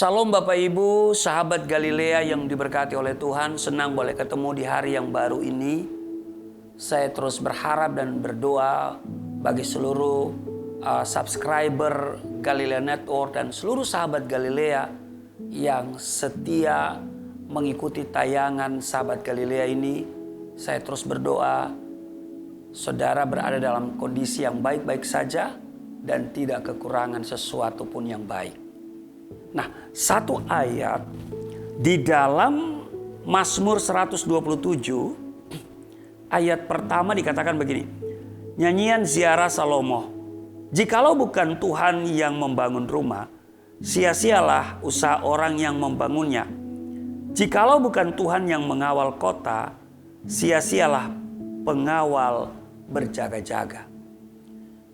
Salam Bapak Ibu, sahabat Galilea yang diberkati oleh Tuhan. Senang boleh ketemu di hari yang baru ini. Saya terus berharap dan berdoa bagi seluruh subscriber Galilea Network dan seluruh sahabat Galilea yang setia mengikuti tayangan sahabat Galilea ini. Saya terus berdoa saudara berada dalam kondisi yang baik-baik saja dan tidak kekurangan sesuatu pun yang baik. Nah, satu ayat di dalam Mazmur 127 ayat pertama dikatakan begini. Nyanyian ziarah Salomo. Jikalau bukan Tuhan yang membangun rumah, sia-sialah usaha orang yang membangunnya. Jikalau bukan Tuhan yang mengawal kota, sia-sialah pengawal berjaga-jaga.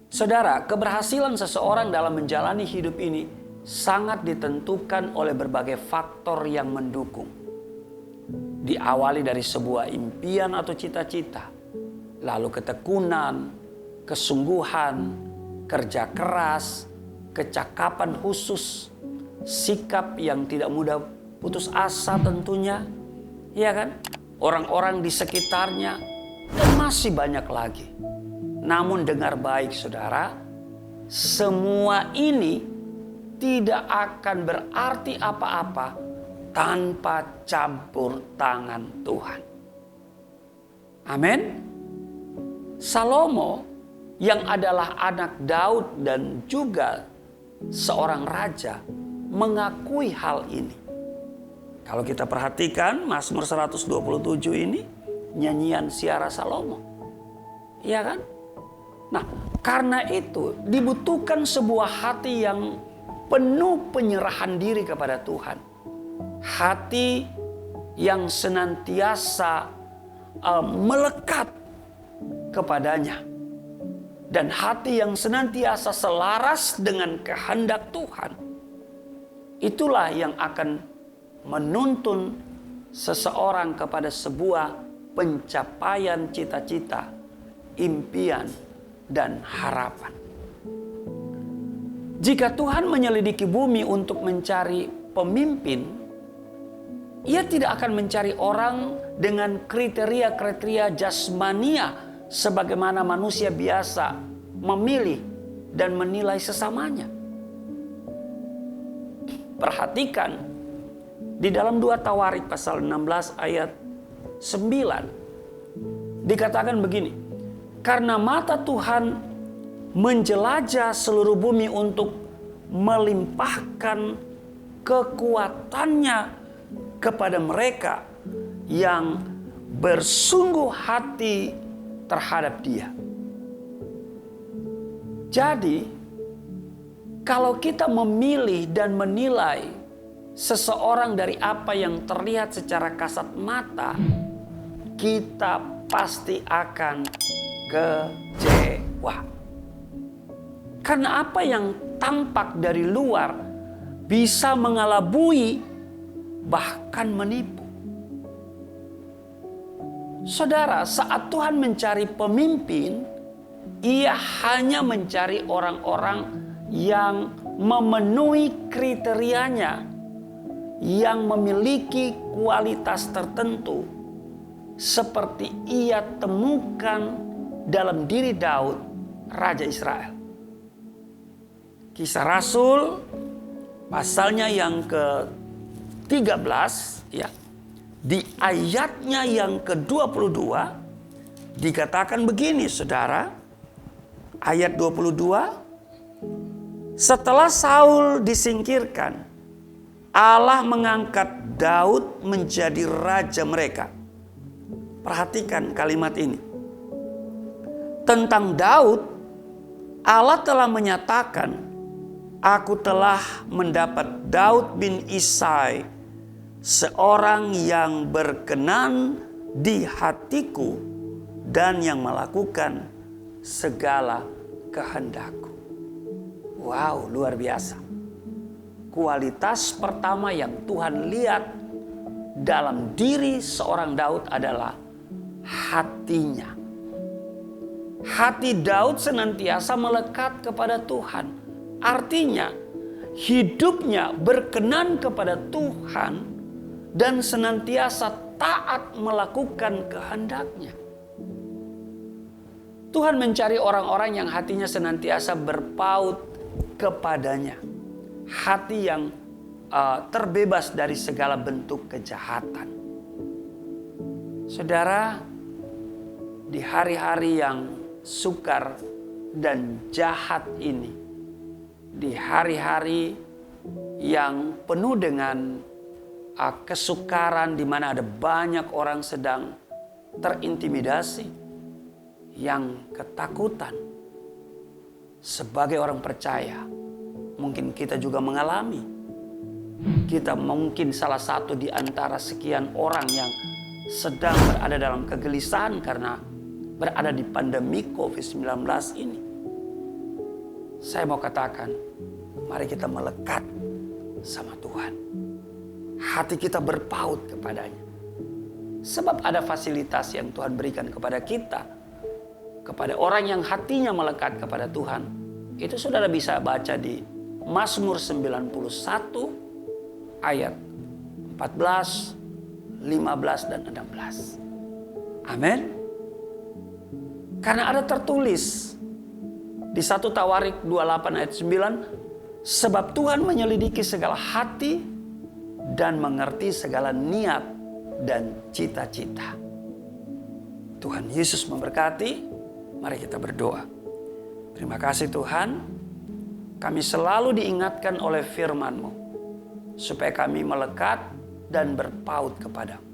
Saudara, keberhasilan seseorang dalam menjalani hidup ini sangat ditentukan oleh berbagai faktor yang mendukung. Diawali dari sebuah impian atau cita-cita, lalu ketekunan, kesungguhan, kerja keras, kecakapan khusus, sikap yang tidak mudah putus asa tentunya, ya kan? Orang-orang di sekitarnya, dan masih banyak lagi. Namun dengar baik saudara, semua ini tidak akan berarti apa-apa tanpa campur tangan Tuhan. Amin. Salomo yang adalah anak Daud dan juga seorang raja mengakui hal ini. Kalau kita perhatikan Mazmur 127 ini nyanyian ziarah Salomo. Iya kan? Nah, karena itu dibutuhkan sebuah hati yang penuh penyerahan diri kepada Tuhan. Hati yang senantiasa melekat kepadanya. Dan hati yang senantiasa selaras dengan kehendak Tuhan. Itulah yang akan menuntun seseorang kepada sebuah pencapaian cita-cita, impian, dan harapan. Jika Tuhan menyelidiki bumi untuk mencari pemimpin, Ia tidak akan mencari orang dengan kriteria-kriteria jasmania sebagaimana manusia biasa memilih dan menilai sesamanya. Perhatikan di dalam 2 Tawarik pasal 16 ayat 9 dikatakan begini. Karena mata Tuhan menjelajah seluruh bumi untuk melimpahkan kekuatannya kepada mereka yang bersungguh hati terhadap Dia. Jadi, kalau kita memilih dan menilai seseorang dari apa yang terlihat secara kasat mata, kita pasti akan kecewa. Karena apa yang tampak dari luar bisa mengelabui bahkan menipu. Saudara, saat Tuhan mencari pemimpin, Ia hanya mencari orang-orang yang memenuhi kriterianya, yang memiliki kualitas tertentu seperti Ia temukan dalam diri Daud, Raja Israel. Kisah Rasul pasalnya yang ke-13 ya. Di ayatnya yang ke-22 dikatakan begini Saudara. Ayat 22. Setelah Saul disingkirkan, Allah mengangkat Daud menjadi raja mereka. Perhatikan kalimat ini. Tentang Daud, Allah telah menyatakan, Aku telah mendapat Daud bin Isai, seorang yang berkenan di hatiku dan yang melakukan segala kehendakku. Wow, luar biasa. Kualitas pertama yang Tuhan lihat dalam diri seorang Daud adalah hatinya. Hati Daud senantiasa melekat kepada Tuhan. Artinya, hidupnya berkenan kepada Tuhan dan senantiasa taat melakukan kehendak-Nya. Tuhan mencari orang-orang yang hatinya senantiasa berpaut kepadanya. Hati yang terbebas dari segala bentuk kejahatan. Saudara, di hari-hari yang sukar dan jahat ini, di hari-hari yang penuh dengan kesukaran, di mana ada banyak orang sedang terintimidasi, yang ketakutan, sebagai orang percaya, mungkin kita juga mengalami. Kita mungkin salah satu di antara sekian orang yang sedang berada dalam kegelisahan karena berada di pandemi COVID-19 ini. Saya mau katakan, mari kita melekat sama Tuhan. Hati kita berpaut kepadanya. Sebab ada fasilitas yang Tuhan berikan kepada kita. Kepada orang yang hatinya melekat kepada Tuhan. Itu saudara bisa baca di Mazmur 91 ayat 14, 15 dan 16. Amin. Karena ada tertulis di 1 Tawarik 28 ayat 9, sebab Tuhan menyelidiki segala hati dan mengerti segala niat dan cita-cita. Tuhan Yesus memberkati. Mari kita berdoa. Terima kasih Tuhan, kami selalu diingatkan oleh firman-Mu supaya kami melekat dan berpaut kepadamu.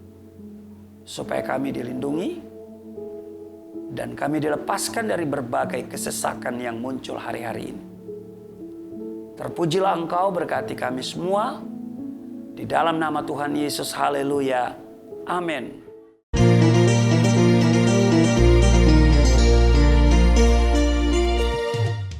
Supaya kami dilindungi dan kami dilepaskan dari berbagai kesesakan yang muncul hari-hari ini. Terpujilah Engkau, berkati kami semua. Di dalam nama Tuhan Yesus, haleluya. Amin.